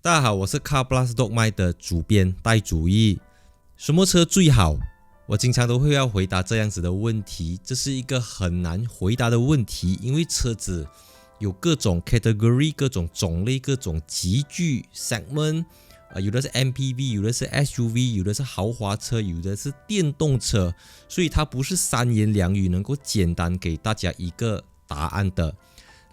大家好，我是 Car Plus Dog My 的主编戴主义。什么车最好？我经常都会要回答这样子的问题，这是一个很难回答的问题，因为车子有各种 category、各种种类、各种级距 segment，有的是 MPV， 有的是 SUV， 有的是豪华车，有的是电动车，所以它不是三言两语能够简单给大家一个答案的。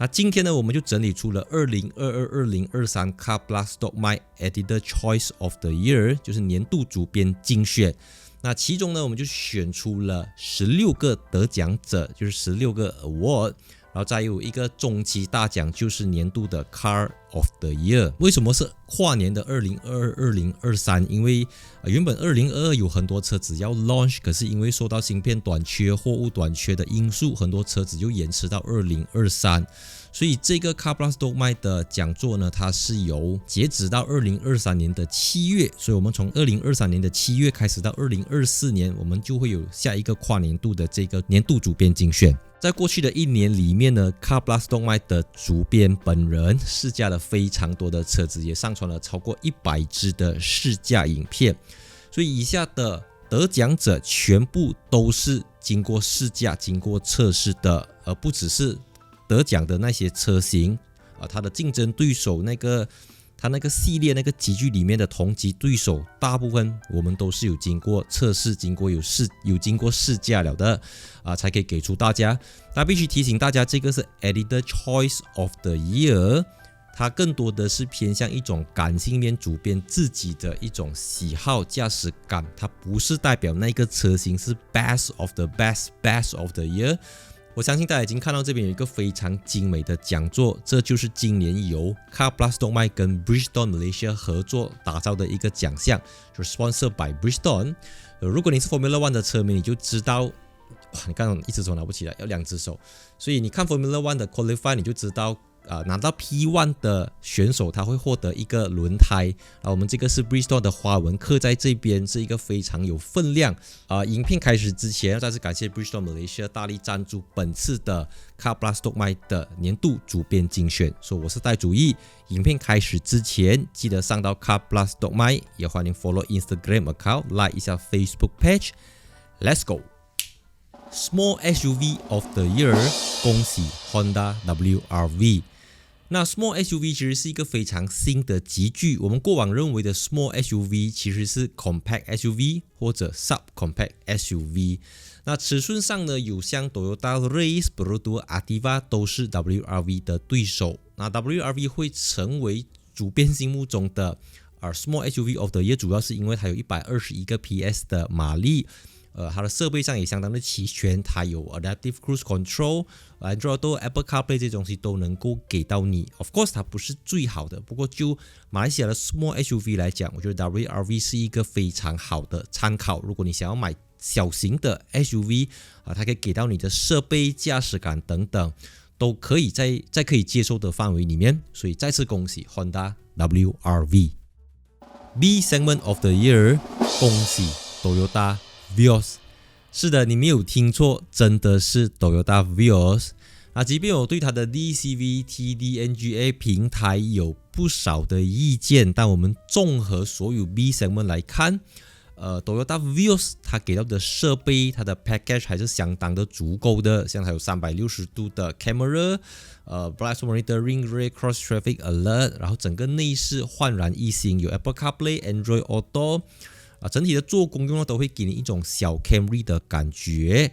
那今天呢，我们就整理出了2022-2023 Car Plus Dog My Editor Choice of the Year， 就是年度主编精选。那其中呢，我们就选出了16个得奖者，就是16个 award， 然后再有一个中期大奖，就是年度的 Car of the Year。为什么是跨年的2022-2023？因为原本2022有很多车子要 launch， 可是因为受到芯片短缺、货物短缺的因素，很多车子就延迟到2023。所以这个 Car Plus Dog My 的讲座呢，它是由截止到2023年的7月，所以我们从2023年的7月开始到2024年，我们就会有下一个跨年度的这个年度主编精选。在过去的一年里面呢， Car Plus Dog My 的主编本人试驾了非常多的车子，也上传了超过100支的试驾影片，所以以下的得奖者全部都是经过试驾、经过测试的，而不只是得奖的那些车型，它的竞争对手它那个系列那个级距里面的同级对手，大部分我们都是有经过测试、有经过试驾了的才可以给出大家。那必须提醒大家，这个是 Editor Choice of the Year， 它更多的是偏向一种感性面主编自己的一种喜好驾驶感，它不是代表那个车型是 Best of the Best of the Year。我相信大家已经看到这边有一个非常精美的讲座，这就是今年由 Car Plus Dog My 跟 Bridgestone Malaysia 合作打造的一个奖项，就是 Sponsored by Bridgestone。如果你是 Formula One 的车迷，你就知道，哇，你看一只手拿不起来，要2只手，所以你看 Formula One 的 Qualify 你就知道。拿到 P1 的选手他会获得一个轮胎，我们这个是 Bridgestone 的花纹刻在这边，是一个非常有分量。影片开始之前，再次感谢 Bridgestone Malaysia 大力赞助本次的 Car Plus Dog My 的年度主编精选。所以我是戴主义，影片开始之前记得上到 Car Plus Dog My， 也欢迎 follow Instagram account，like 一下 Facebook page。Let's go。Small SUV of the Year， 恭喜 Honda WRV。那 Small SUV 其实是一个非常新的级距，我们过往认为的 Small SUV 其实是 Compact SUV 或者 Subcompact SUV。那尺寸上呢，有像 Toyota Race、Perodua、Ativa 都是 WRV 的对手。那 WRV 会成为主编心目中的Small SUV of the Year， 主要是因为它有121个 PS 的马力。它的设备上也相当的齐全，它有 Adaptive Cruise Control、Android Auto、Apple CarPlay 这些东西都能够给到你。Of course， 它不是最好的，不过就马来西亚的 Small SUV 来讲，我觉得 WRV 是一个非常好的参考。如果你想要买小型的 SUV，它可以给到你的设备、驾驶感等等，都可以在可以接受的范围里面。所以再次恭喜 Honda WRV。B Segment of the Year， 恭喜 Toyota Vios。 是的，你没有听错，真的是 Toyota Vios。 即便我对它的 DCVT、DNGA 平台有不少的意见，但我们综合所有 B segment 来看，Toyota Vios 它给到的设备，它的 package 还是相当的足够的，像它有360度的 camera，blind monitoring、rear cross traffic alert， 然后整个内饰焕然一新，有 Apple CarPlay、Android Auto。整体的做工用都会给你一种小 Camry 的感觉。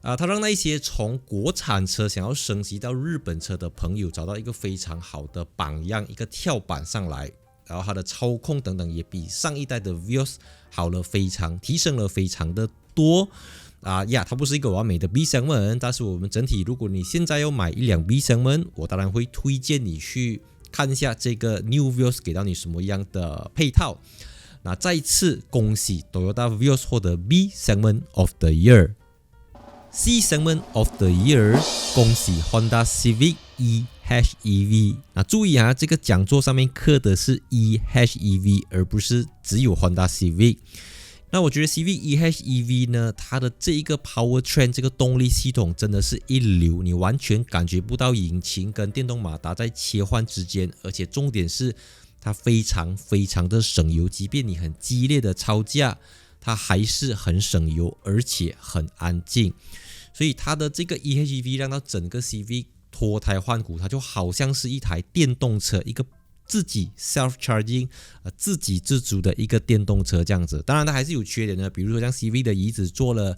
它让那些从国产车想要升级到日本车的朋友找到一个非常好的榜样，一个跳板上来。然后它的操控等等也比上一代的 Vios 好了提升了非常的多。它不是一个完美的 B segment， 但是我们整体，如果你现在要买一辆 B segment， 我当然会推荐你去看一下这个 New Vios 给到你什么样的配套。那再一次恭喜 Toyota Vios 获得 B Segment of the Year。C Segment of the Year， 恭喜 Honda Civic e:HEV。注意这个讲座上面刻的是 e:HEV， 而不是只有 Honda Civic。那我觉得 Civic e:HEV 呢，它的这一个 powertrain 这个动力系统真的是一流，你完全感觉不到引擎跟电动马达在切换之间，而且重点是它非常非常的省油，即便你很激烈的超价，它还是很省油，而且很安静。所以它的这个 EHEV 让到整个 CV 脱胎换骨，它就好像是一台电动车，一个自己 self-charging 自给自足的一个电动车这样子。当然它还是有缺点的，比如说像 CV 的椅子做了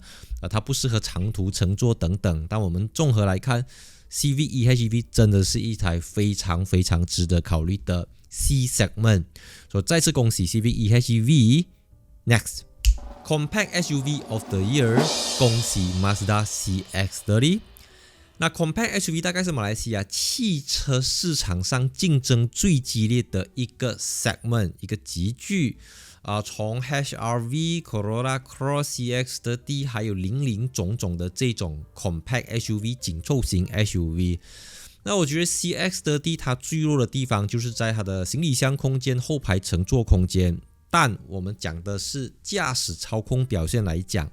它不适合长途乘坐等等。但我们综合来看， CV EHEV 真的是一台非常非常值得考虑的 C segment。 所以再次恭喜 CV EHEV。 Next Compact SUV of the Year， 恭喜 Mazda CX-30。 那 Compact SUV 大概是马来西亚汽车市场上竞争最激烈的一个 segment， 一个集聚从 HRV、Corolla Cross、CX-30 还有零种种的这种 Compact SUV 紧凑型 SUV。 那我觉得 CX-30 它最弱的地方就是在它的行李箱空间、后排乘坐空间。但我们讲的是驾驶操控表现来讲，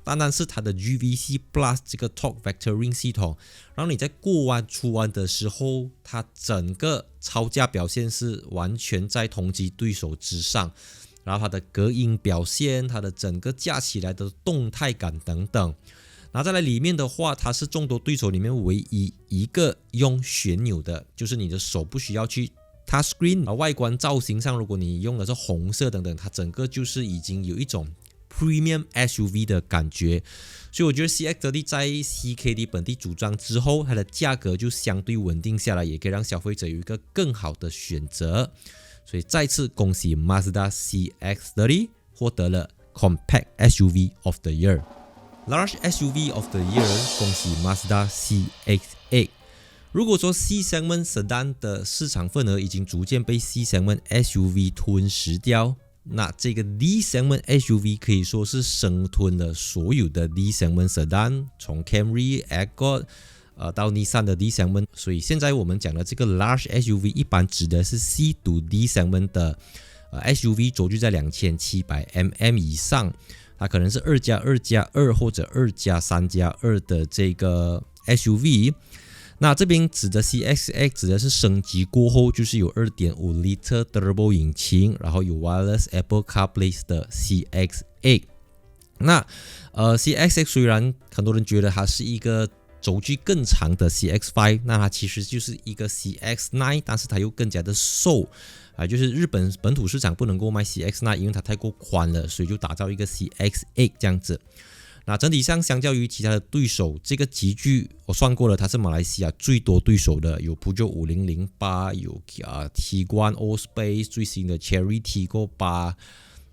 单单是它的 GVC Plus 这个 Torque Vectoring 系统，让你在过弯出弯的时候，它整个超驾表现是完全在同级对手之上。然后它的隔音表现，它的整个驾起来的动态感等等。然后再来里面的话，它是众多对手里面唯一一个用旋钮的，就是你的手不需要去touchscreen。外观造型上，如果你用的是红色等等，它整个就是已经有一种 premium SUV 的感觉。所以我觉得 CX-30 在 CKD 本地组装之后，它的价格就相对稳定下来，也可以让消费者有一个更好的选择。所以再次恭喜 Mazda CX-30 获得了 Compact SUV of the Year。Large SUV of the Year 恭喜 Mazda CX-8。如果说 C segment sedan 的市场份额已经逐渐被 C segment SUV 吞噬掉，那这个 D segment SUV 可以说是生吞了所有的 D segment sedan， 从 Camry、Accord到 Nissan 的 D segment。 所以现在我们讲的这个 large SUV 一般指的是 C to D segment 的SUV， 轴距在2700mm 以上，它可能是 2+2+2 或者 2+3+2 的这个 SUV。那这边指的 CX-8 指的是升级过后，就是有 2.5L Turbo 引擎，然后有 Wireless Apple CarPlay 的 CX-8。 那CX-8 虽然很多人觉得它是一个轴距更长的 CX-5， 那它其实就是一个 CX-9， 但是它又更加的瘦就是日本本土市场不能够卖 CX-9， 因为它太过宽了，所以就打造一个 CX-8 这样子。那整体上相较于其他的对手，这个集聚我算过了，它是马来西亚最多对手的，有 Peugeot 5008，有Tiguan Allspace， 最新的 Chery Tiggo 8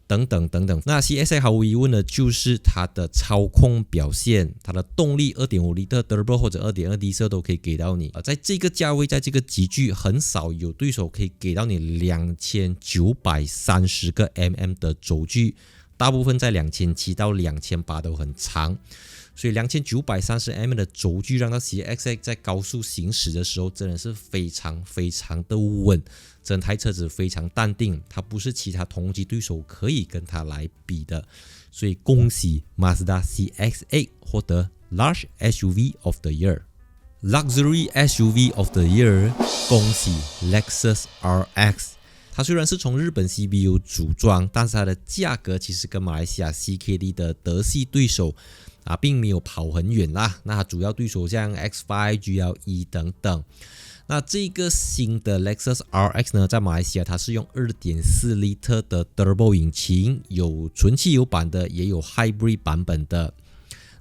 等等等等。那 CX-8 毫无疑问的就是它的操控表现，它的动力 2.5L Turbo 或者 2.2 Diesel 都可以给到你在这个价位，在这个集聚很少有对手可以给到你2930个 mm 的轴距，大部分在2700到2800都很长。所以2930mm 的轴距让到 CX-8 在高速行驶的时候真的是非常非常的稳，整台车子非常淡定，它不是其他同级对手可以跟它来比的。所以恭喜 Mazda CX-8 获得 Large SUV of the Year。Luxury SUV of the Year 恭喜 Lexus RX。它虽然是从日本 CBU 组装，但是它的价格其实跟马来西亚 CKD 的德系对手并没有跑很远啦。那它主要对手像 X5、GLE 等等。那这个新的 Lexus RX 呢，在马来西亚它是用 2.4L 的 Turbo 引擎，有纯汽油版的，也有 Hybrid 版本的。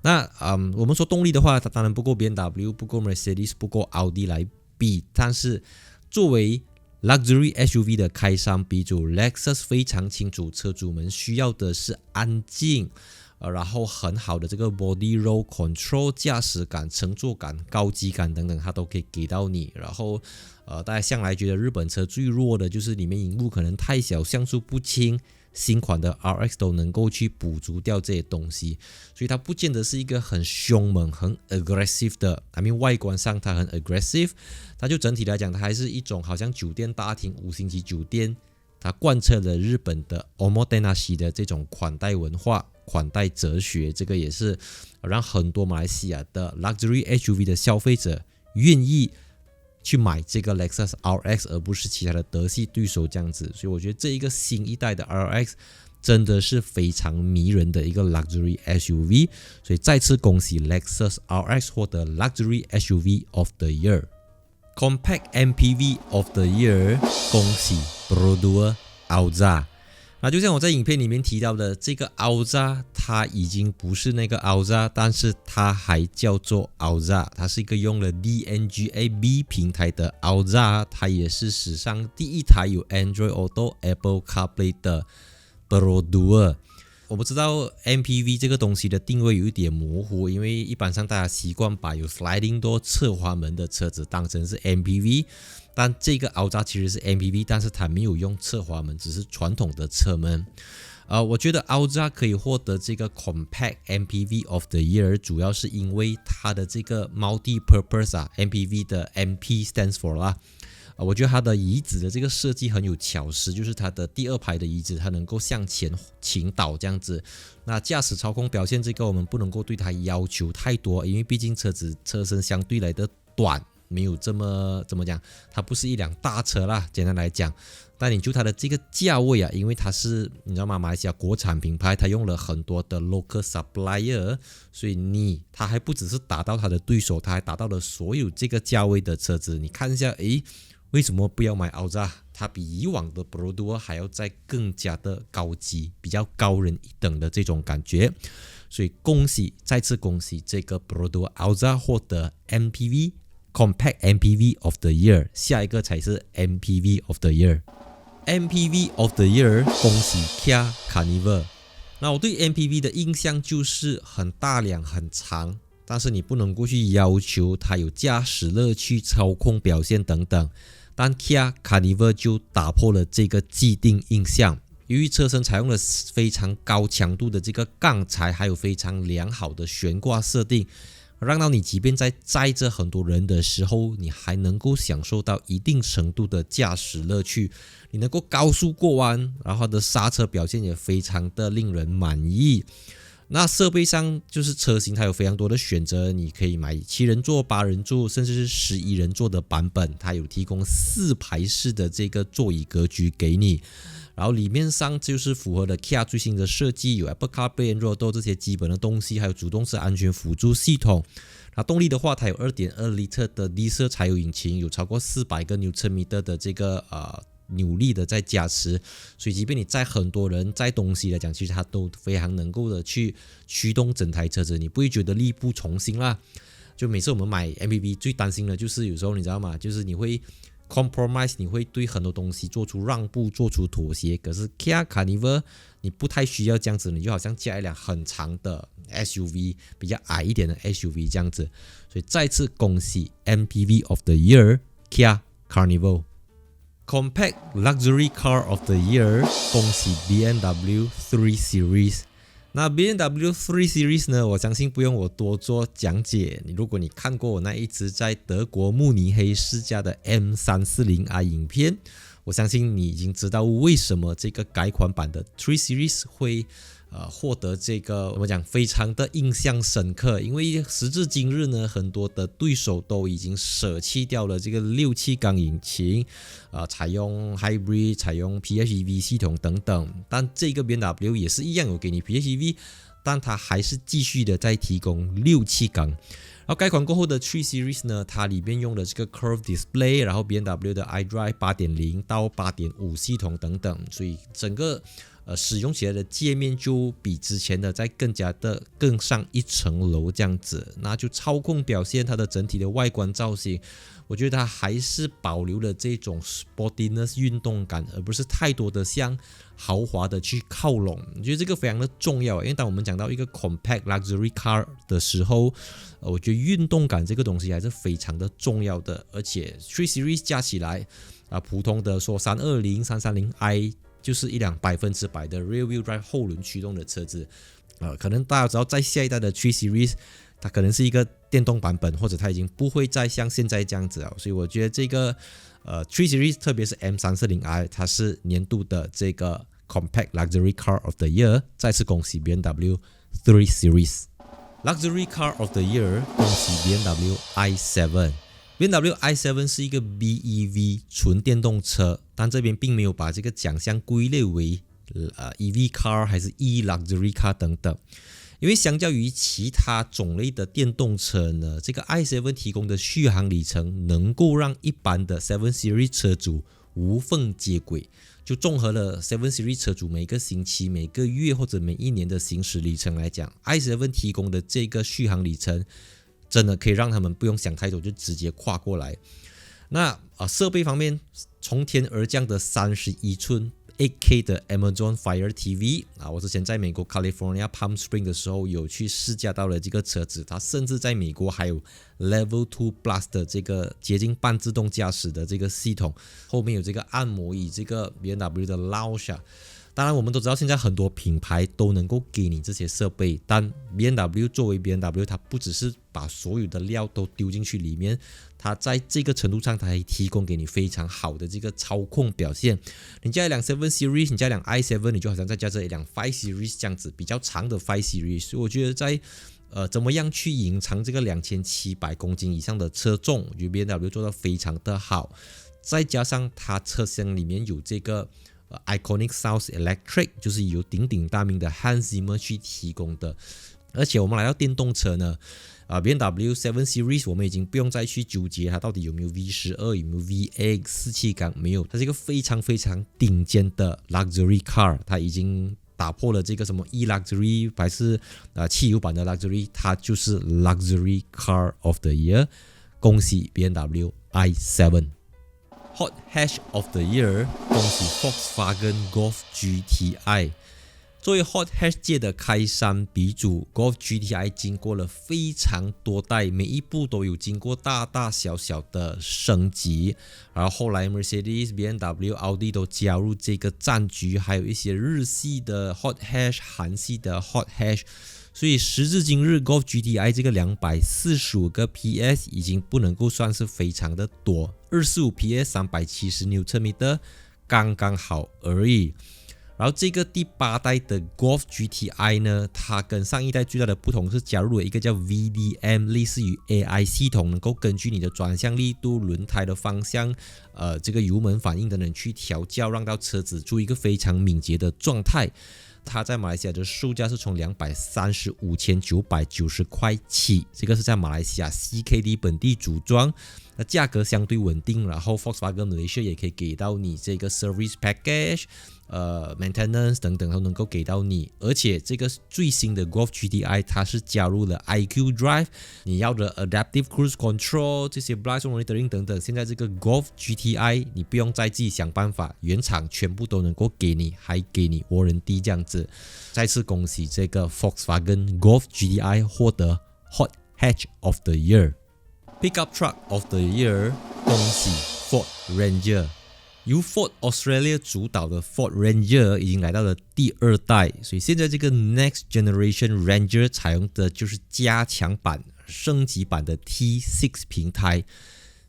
那我们说动力的话，它当然不够 BMW， 不够 Mercedes， 不够奥迪来比，但是作为Luxury SUV 的开山鼻祖 Lexus 非常清楚车主们需要的是安静然后很好的这个 body roll control 驾驶感、乘坐感、高级感等等，它都可以给到你。然后大家向来觉得日本车最弱的就是里面荧幕可能太小、像素不清，新款的 RX 都能够去补足掉这些东西，所以它不见得是一个很凶猛、很 aggressive 的。外观上它很 aggressive， 它就整体来讲，它还是一种好像酒店大厅、5星级酒店，它贯彻了日本的 omotenashi 的这种款待文化、款待哲学。这个也是让很多马来西亚的 luxury SUV 的消费者愿意去买这个 Lexus RX， 而不是其他的德系对手这样子。所以我觉得这一个新一代的 RX 真的是非常迷人的一个 Luxury SUV， 所以再次恭喜 Lexus RX 获得 Luxury SUV of the Year。Compact MPV of the Year， 恭喜 Perodua Alza。那就像我在影片里面提到的，这个 Alza 它已经不是那个 Alza， 但是它还叫做 Alza， 它是一个用了 DNGA-B 平台的 Alza， 它也是史上第一台有 Android Auto、Apple CarPlay 的 Perodua。我不知道 MPV 这个东西的定位有一点模糊，因为一般上大家习惯把有 sliding door 侧滑门的车子当成是 MPV， 但这个 Alza 其实是 MPV， 但是它没有用侧滑门，只是传统的车门。我觉得 Alza 可以获得这个 Compact MPV of the Year， 主要是因为它的这个 Multi-Purpose MPV 的 MP stands for 啦。我觉得它的椅子的这个设计很有巧思，就是它的第二排的椅子它能够向前倾倒这样子。那驾驶操控表现这个我们不能够对它要求太多，因为毕竟车身相对来的短，没有这么怎么讲，它不是一辆大车啦，简单来讲。但你就它的这个价位啊，因为它是你知道吗，马来西亚国产品牌，它用了很多的 local supplier， 所以它还不只是打到它的对手，它还打到了所有这个价位的车子。你看一下，为什么不要买 Alza？ 它比以往的 Perodua 还要再更加的高级，比较高人一等的这种感觉。所以再次恭喜这个 Perodua Alza 获得 MPV Compact MPV of the Year， 下一个才是 MPV of the Year。MPV of the Year， 恭喜 Kia Carnival。那我对 MPV 的印象就是很大辆、很长，但是你不能够去要求它有驾驶乐趣、操控表现等等。但 Kia Carnival 就打破了这个既定印象，由于车身采用了非常高强度的这个钢材，还有非常良好的悬挂设定，让到你即便在载着很多人的时候，你还能够享受到一定程度的驾驶乐趣。你能够高速过弯，然后它的刹车表现也非常的令人满意。那设备上就是车型它有非常多的选择，你可以买7人座、8人座，甚至是11人座的版本，它有提供4排式的这个座椅格局给你。然后里面上就是符合了 Kia 最新的设计，有 Apple CarPlay、Android Auto 这些基本的东西，还有主动式安全辅助系统。那动力的话，它有 2.2L 的低色柴油引擎，有超过400个Nm的这个扭力的在加持，所以即便你载很多人载东西来讲，其实它都非常能够的去驱动整台车子，你不会觉得力不从心啦。就每次我们买 MPV 最担心的就是有时候你知道吗，就是你会 compromise， 你会对很多东西做出让步、做出妥协。可是 Kia Carnival 你不太需要这样子，你就好像加一辆很长的 SUV， 比较矮一点的 SUV 这样子。所以再次恭喜 MPV of the Year Kia Carnival。Compact Luxury Car of the Year， 恭喜 BMW 3 Series。那 BMW 3 Series 呢，我相信不用我多做讲解，如果你看过我那一支在德国慕尼黑试驾的 M340i 影片，我相信你已经知道为什么这个改款版的3 Series 会获得这个我讲非常的印象深刻。因为时至今日呢，很多的对手都已经舍弃掉了这个6气缸引擎，采用 Hybrid， 采用 PHEV 系统等等。但这个 BMW 也是一样有给你 PHEV， 但它还是继续的在提供6气缸。然后改款过后的3 Series 呢，它里面用了这个 Curve Display， 然后 BMW 的 iDrive 8.0 到 8.5 系统等等，所以整个使用起来的界面就比之前的再更上一层楼这样子。那就操控表现，它的整体的外观造型，我觉得它还是保留了这种 sportiness 运动感，而不是太多的像豪华的去靠拢。我觉得这个非常的重要，因为当我们讲到一个 compact luxury car 的时候，我觉得运动感这个东西还是非常的重要的。而且3 Series 加起来普通的说320、330i 就是一辆100%的 rear wheel drive 后轮驱动的车子。可能大家知道在下一代的3 Series 它可能是一个电动版本，或者它已经不会再像现在这样子了。所以我觉得这个3 Series 特别是 M340i 它是年度的这个 Compact Luxury Car of the Year。 再次恭喜 BMW 3 Series。 Luxury Car of the Year 恭喜 BMW i7。BMW i7 是一个 BEV 纯电动车，但这边并没有把这个奖项归类为EV car 还是 E-Luxury car 等等。因为相较于其他种类的电动车呢，这个 i7 提供的续航里程能够让一般的7 Series 车主无缝接轨，就综合了7 Series 车主每个星期、每个月或者每一年的行驶里程来讲， i7 提供的这个续航里程真的可以让他们不用想太多就直接跨过来。那设备方面，从天而降的31寸8K 的 Amazon Fire TV 我之前在美国 California Palm Springs 的时候有去试驾到了这个车子，它甚至在美国还有 Level 2 Plus 的这个接近半自动驾驶的这个系统，后面有这个按摩椅，这个 BMW 的 Lounge。当然我们都知道现在很多品牌都能够给你这些设备，但 BMW 作为 BMW 它不只是把所有的料都丢进去里面，它在这个程度上它还提供给你非常好的这个操控表现。你加一辆7 Series， 你加一辆 i7， 你就好像再加这一辆5 Series 这样子比较长的5 Series。 所以我觉得在怎么样去隐藏这个2700公斤以上的车重，我觉得 BMW 做得非常的好。再加上它车厢里面有这个Iconic Sounds Electric， 就是由鼎鼎大名的 Hans Zimmer 去提供的。而且我们来到电动车呢，BMW 7 Series 我们已经不用再去纠结它到底有没有 V12， 有没有 VX 四气缸，没有，它是一个非常非常顶尖的 Luxury Car， 它已经打破了这个什么 E-Luxury 还是汽油版的 Luxury， 它就是 Luxury Car of the Year。 恭喜 BMW i7。Hot Hatch of the Year， 恭喜 Volkswagen Golf GTI。 作为 Hot Hatch 界的开山鼻祖， Golf GTI 经过了非常多代，每一部都有经过大大小小的升级，然后后来 Mercedes、BMW、Audi 都加入这个战局，还有一些日系的 Hot Hatch、韩系的 Hot Hatch。所以时至今日 Golf GTI 这个245个 PS 已经不能够算是非常的多，245 PS 370 Nm 刚刚好而已。然后这个第8代的 Golf GTI 呢，它跟上一代最大的不同是加入了一个叫 VDM 类似于 AI 系统，能够根据你的转向力度、轮胎的方向、这个油门反应等等去调教，让到车子处于一个非常敏捷的状态。它在马来西亚的售价是从235,990块起，这个是在马来西亚 CKD 本地组装，那价格相对稳定。然后 Volkswagen Malaysia 也可以给到你这个 Service Package、maintenance 等等都能够给到你。而且这个最新的 Golf GTI 它是加入了 IQ Drive， 你要的 Adaptive Cruise Control 这些 Blind Spot Monitoring 等等，现在这个 Golf GTI 你不用再自己想办法，原厂全部都能够给你，还给你 Warranty 这样子。再次恭喜这个 Volkswagen Golf GTI 获得 Hot Hatch of the Year。Pickup Truck of the Year， 恭喜 Ford Ranger。 由 Ford Australia 主导的 Ford Ranger 已经来到了第2代，所以现在这个 Next Generation Ranger 采用的就是加强版、升级版的 T6 平台。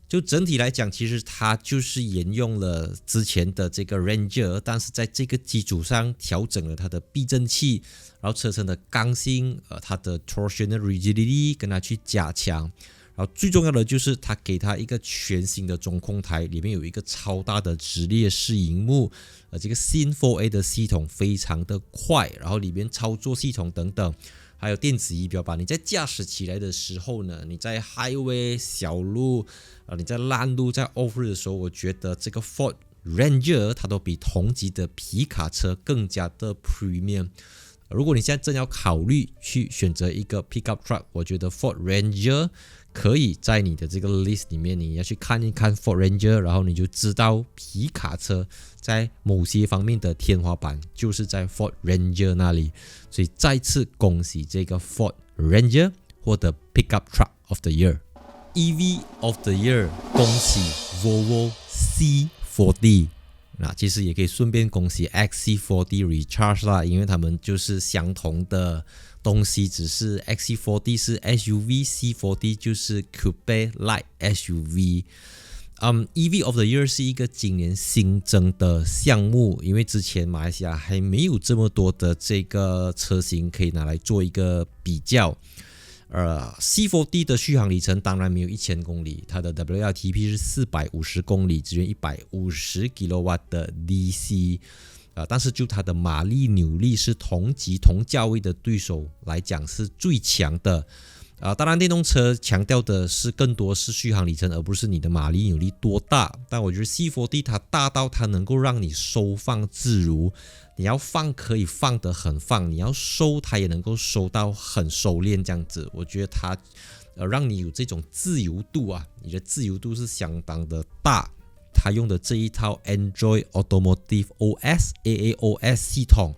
就整体来讲，其实它就是沿用了之前的这个 Ranger， 但是在这个基础上调整了它的避震器，然后车身的刚性，它的 torsional rigidity 跟它去加强。然后最重要的就是它给它一个全新的中控台，里面有一个超大的直列式萤幕，这个 Scene4A 的系统非常的快，然后里面操作系统等等，还有电子仪表板。你在驾驶起来的时候呢，你在 highway 小路，你在烂路，在 off-road 的时候，我觉得这个 Ford Ranger 它都比同级的皮卡车更加的 premium。如果你现在正要考虑去选择一个 pickup truck， 我觉得 Ford Ranger 可以在你的这个 list 里面，你要去看一看 Ford Ranger， 然后你就知道皮卡车在某些方面的天花板就是在 Ford Ranger 那里。所以再次恭喜这个 Ford Ranger 获得 Pickup Truck of the Year。EV of the Year， 恭喜 Volvo C40。那其实也可以顺便恭喜 XC40 Recharge 啦，因为他们就是相同的东西，只是 XC40 是 SUV，C40 就是 Coupe Light SUV。EV of the Year 是一个今年新增的项目，因为之前马来西亚还没有这么多的这个车型可以拿来做一个比较。C40 的续航里程当然没有1000公里，它的 WLTP 是450公里，支援150 kW 的 DC。但是就它的马力扭力是同级同价位的对手来讲是最强的。当然电动车强调的是更多是续航里程，而不是你的马力扭力多大。但我觉得 C40 它大到它能够让你收放自如，你要放可以放得很放，你要收它也能够收到很收敛这样子。我觉得它让你有这种自由度啊，你的自由度是相当的大。它用的这一套 Android Automotive OS AAOS 系统，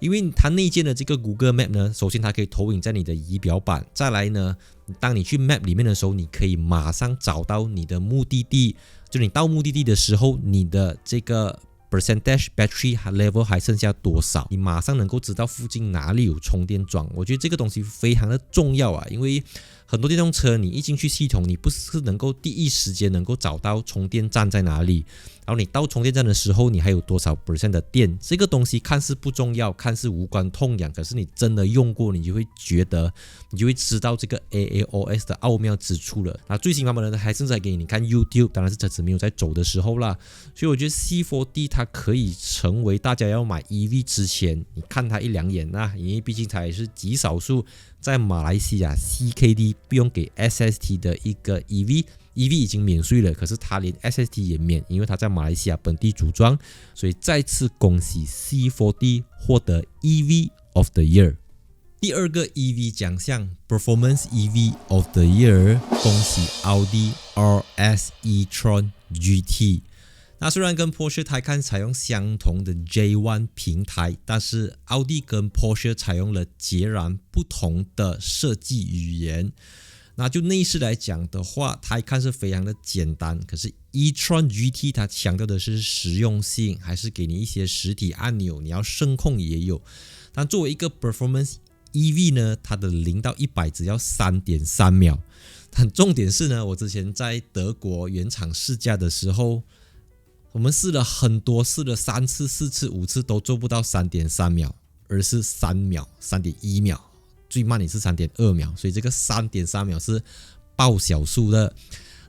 因为它内建的这个 Google Map 呢，首先它可以投影在你的仪表板，再来呢，当你去 Map 里面的时候，你可以马上找到你的目的地，就你到目的地的时候，你的这个 percentage battery level 还剩下多少，你马上能够知道附近哪里有充电桩。我觉得这个东西非常的重要啊，因为很多电动车你一进去系统，你不是能够第一时间能够找到充电站在哪里，然后你到充电站的时候你还有多少 percent 的电，这个东西看似不重要，看似无关痛痒，可是你真的用过，你就会觉得，你就会知道这个 AAOS 的奥妙之处了。那最新版本呢还正在给你看 YouTube， 当然是车子没有在走的时候啦。所以我觉得 C40 它可以成为大家要买 EV 之前你看它一两眼啊，因为毕竟它也是极少数在马来西亚 CKD 不用给 SST 的一个 EV 已经免税了，可是它连 SST 也免，因为它在马来西亚本地组装，所以再次恭喜 C40 获得 EV of the Year。 第二个 EV 奖项 Performance EV of the Year， 恭喜 Audi RS e-tron GT。 那虽然跟 Porsche Taycan 采用相同的 J1 平台，但是奥迪跟 Porsche 采用了截然不同的设计语言。那就内饰来讲的话，Taycan是非常的简单，可是 e-tron GT 它强调的是实用性，还是给你一些实体按钮，你要声控也有。但作为一个 Performance EV 呢，它的0到100只要 3.3 秒。但重点是呢，我之前在德国原厂试驾的时候，我们试了很多，试了3次、4次、5次都做不到 3.3 秒，而是3秒、3.1 秒，最慢也是 3.2 秒，所以这个 3.3 秒是爆小数的。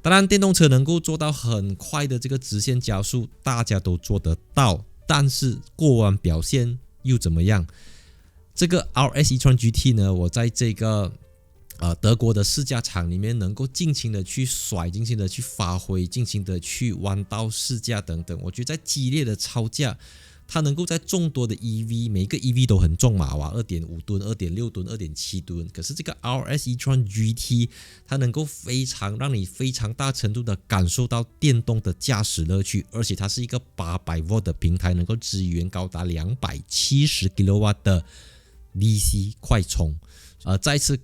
当然电动车能够做到很快的这个直线加速，大家都做得到，但是过弯表现又怎么样？这个 RS e-tron GT 呢，我在这个德国的试驾场里面能够尽情的去甩，尽情的去发挥，尽情的去弯道试驾等等。我觉得在激烈的超价，它能够在众多的 EV， 每一个 EV 都很重嘛，哇 2.5 吨、2.6 吨、2.7吨，可是这个 RS e-tron GT 它能够让你非常大程度的感受到电动的驾驶乐趣，而且它是一个800V 的平台，能够支援高达270 kW 的 DC 快充。再次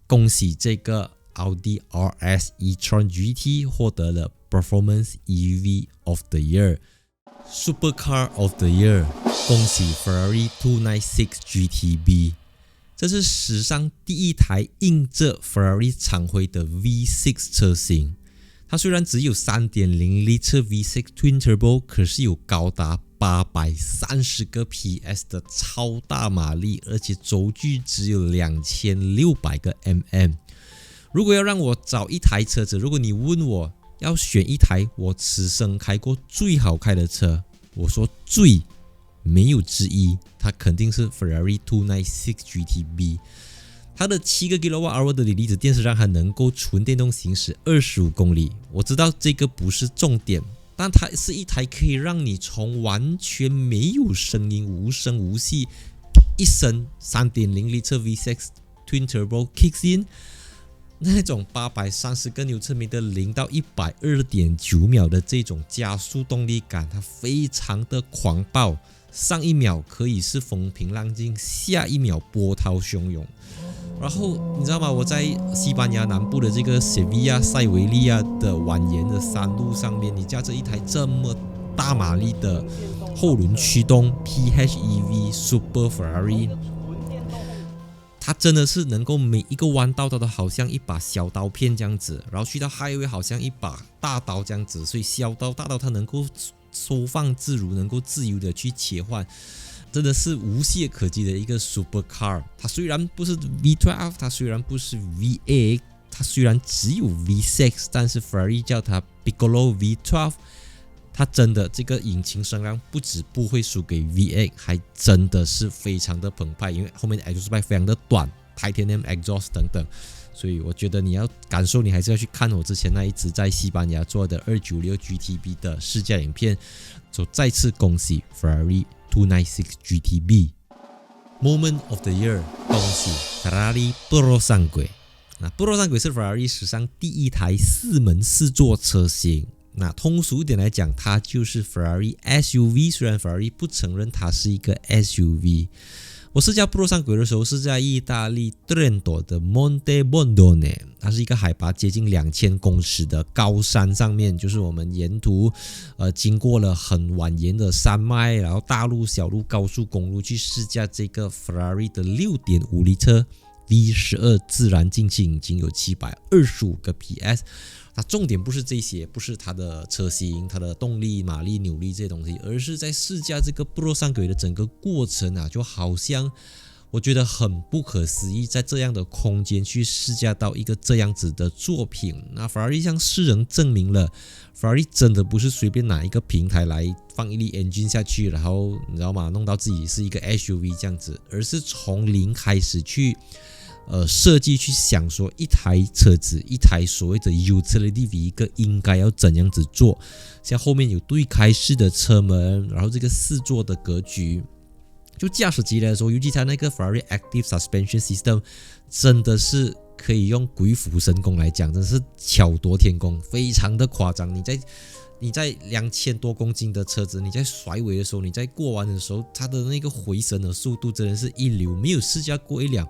恭喜这个 Audi RS e-tron GT 获得了 Performance EV of the Year。Supercar of the Year， 恭喜 Ferrari 296 GTB， 这是史上第一台印着 Ferrari 厂徽的 V6 车型。它虽然只有 3.0L V6 Twin Turbo， 可是有高达830个 PS 的超大马力，而且轴距只有2600个 mm。 如果要让我找一台车子，如果你问我要选一台我此生开过最好开的车，我说最没有之一，它肯定是 Ferrari 296 GTB。 它的7个 kWh 的锂离子电池让它能够纯电动行驶25公里。我知道这个不是重点，但它是一台可以让你从完全没有声音、无声无息一声 3.0L V6 Twin Turbo kicks in，那种830个牛车米的0到100 2.9 秒的这种加速动力感，它非常的狂暴，上一秒可以是风平浪静，下一秒波涛汹涌。然后你知道吗？我在西班牙南部的这个塞维亚、塞维利亚的蜿蜒的山路上面，你驾着一台这么大马力的后轮驱动 PHEV Super Ferrari，它真的是能够每一个弯道都好像一把小刀片这样子，然后去到 highway 好像一把大刀这样子，所以小刀大刀它能够收放自如，能够自由的去切换。真的是无懈可击的一个 supercar。它虽然不是 V12， 它虽然不是 V8， 它虽然只有 V6， 但是 Ferrari 叫它 Piccolo V12。它真的这个引擎声浪不止不会输给 V8， 还真的是非常的澎湃，因为后面的 exhaust pipe 非常的短 ，titanium exhaust 等等，所以我觉得你要感受，你还是要去看我之前那一支在西班牙做的296 GTB 的试驾影片。所以再次恭喜 Ferrari 296 GTB Moment of the Year， 恭喜 Ferrari Purosangue。那 Purosangue 是 Ferrari 史上第一台4门4座车型。那通俗一点来讲，它就是 Ferrari SUV， 虽然 Ferrari 不承认它是一个 SUV。我试驾 Purosangue 的时候是在意大利 Trento 的 Monte Bondone， 它是一个海拔接近2000公尺的高山上面，就是我们沿途经过了很蜿蜒的山脉，然后大路、小路、高速公路去试驾这个 Ferrari 的 6.5 力车 V12 自然进气引擎，有725个 PS。它重点不是这些，不是它的车型、它的动力、马力、扭力这些东西，而是在试驾这个 Purosangue 的整个过程啊，就好像我觉得很不可思议，在这样的空间去试驾到一个这样子的作品。那 Ferrari 向世人证明了 ，Ferrari 真的不是随便拿一个平台来放一粒 engine 下去，然后你知道吗？弄到自己是一个 SUV 这样子，而是从零开始去。设计去想说一台车子，一台所谓的 utility vehicle 应该要怎样子做，像后面有对开式的车门，然后这个4座的格局，就驾驶级来说，尤其它那个 Ferrari Active Suspension System 真的是可以用鬼斧神工来讲，真的是巧夺天工，非常的夸张。你在2000多公斤的车子，你在甩尾的时候，你在过弯的时候，它的那个回神的速度真的是一流，没有试驾过一辆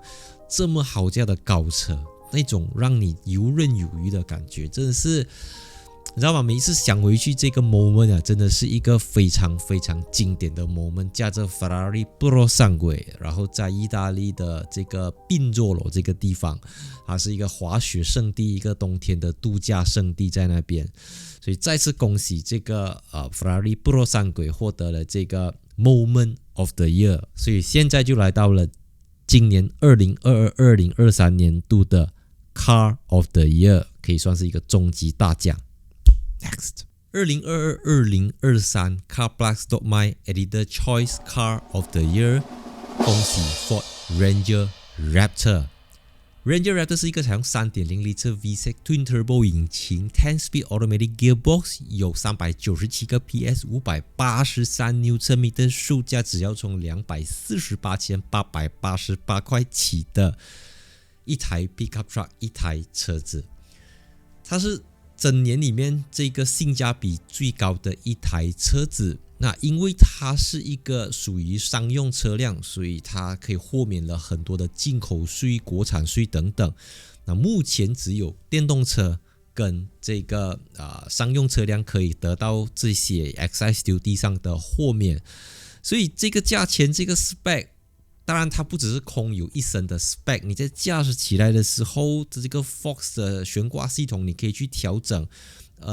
这么好驾的高车，那种让你游刃有余的感觉，真的是你知道吗？每一次想回去这个 moment 啊，真的是一个非常非常经典的 moment。驾着 Ferrari Purosangue， 然后在意大利的这个宾佐罗这个地方，它是一个滑雪胜地，一个冬天的度假胜地在那边。所以再次恭喜这个Ferrari Purosangue 获得了这个 Moment of the Year。所以现在就来到了今年2022-2023年度的 Car of the Year， 可以算是一个终极大奖。Next， 2022-2023 CarPlus.my Editor Choice Car of the Year， 恭喜 Ford Ranger Raptor。Ranger Raptor 是一个采用 3.0 力车 V6 Twin Turbo 引擎 10-speed automatic gearbox， 有397个 PS， 583 Nm 的售价只要从248,888块起的一台 pickup truck， 一台车子。它是整年里面这个性价比最高的一台车子。那因为它是一个属于商用车辆，所以它可以豁免了很多的进口税、国产税等等。那目前只有电动车跟这个商用车辆可以得到这些 excise duty 上的豁免，所以这个价钱、这个 spec， 当然它不只是空有一身的 spec， 你在驾驶起来的时候，这个 Fox 的悬挂系统你可以去调整。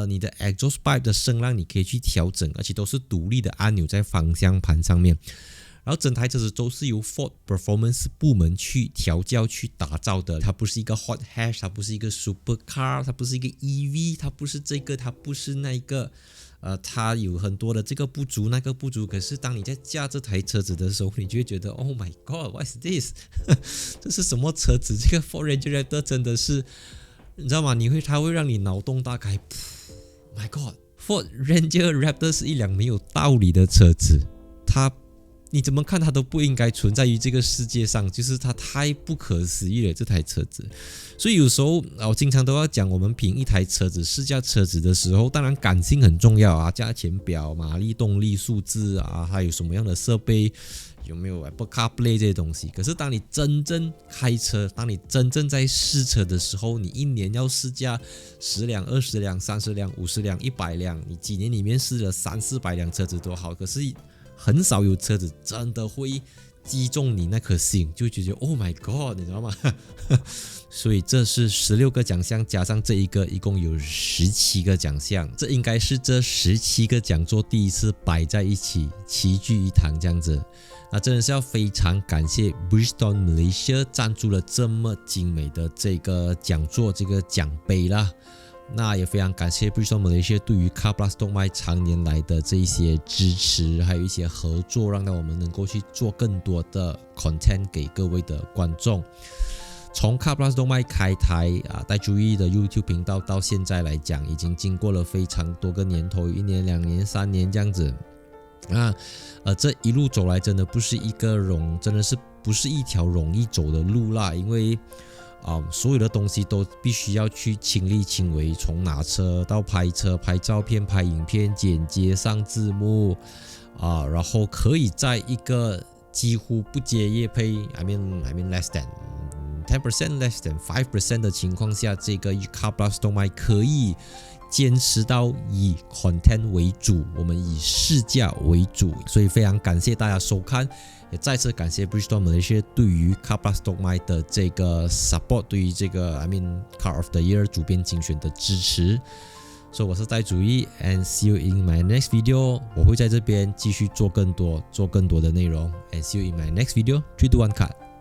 你的 exhaust pipe 的声浪你可以去调整，而且都是独立的按钮在方向盘上面。然后整台车子都是由 Ford Performance 部门去调教、去打造的。它不是一个 hot hatch， 它不是一个 supercar， 它不是一个 EV， 它不是这个，它不是那个。它有很多的这个不足那个不足，可是当你在驾这台车子的时候，你就会觉得 Oh my God， what is this？ 这是什么车子？这个 Ford Ranger Raptor 真的是，你知道吗？它会让你脑洞大开。My God， Ford Ranger Raptor 是一辆没有道理的车子，你怎么看它都不应该存在于这个世界上，就是它太不可思议了这台车子。所以有时候我经常都要讲，我们评一台车子、试驾车子的时候，当然感性很重要啊，价钱表、马力、动力数字啊，还有什么样的设备，有没有 Apple CarPlay 这些东西。可是当你真正开车，当你真正在试车的时候，你一年要试驾10辆、20辆、30辆、50辆、100辆，你几年里面试了300-400辆车子都好，可是很少有车子真的会击中你那颗心，就觉得 Oh my God， 你知道吗？所以这是16个奖项加上这一个，一共有17个奖项。这应该是这17个讲座第一次摆在一起，齐聚一堂这样子。那真的是要非常感谢 Bridgestone Malaysia 赞助了这么精美的这个讲座，这个奖杯啦。那也非常感谢 Bridgestone Malaysia 对于 Car Plus Dog Mine 常年来的这一些支持，还有一些合作，让我们能够去做更多的 content 给各位的观众。从 Car Plus Dog Mine 开台带注意的 YouTube 频道到现在来讲，已经经过了非常多个年头，1年、2年、3年这样子。这一路走来真的不是一条容易走的路啦，因为所有的东西都必须要去亲力亲为，从拿车到拍车、拍照片、拍影片、剪接、上字幕然后可以在一个几乎不接业配 I mean less than 10% less than 5% 的情况下，这个 Car Plus Dog Mine 可以坚持到以 content 为主，我们以试驾为主，所以非常感谢大家收看，也再次感谢 Bridgestone Malaysia 对于 Car Plus Dog Mine 的这个 support， 对于这个 Car of the Year 主编精选的支持。所以我是戴主义 and see you in my next video， 我会在这边继续做更多的内容 and see you in my next video。 3, 2, 1 cut。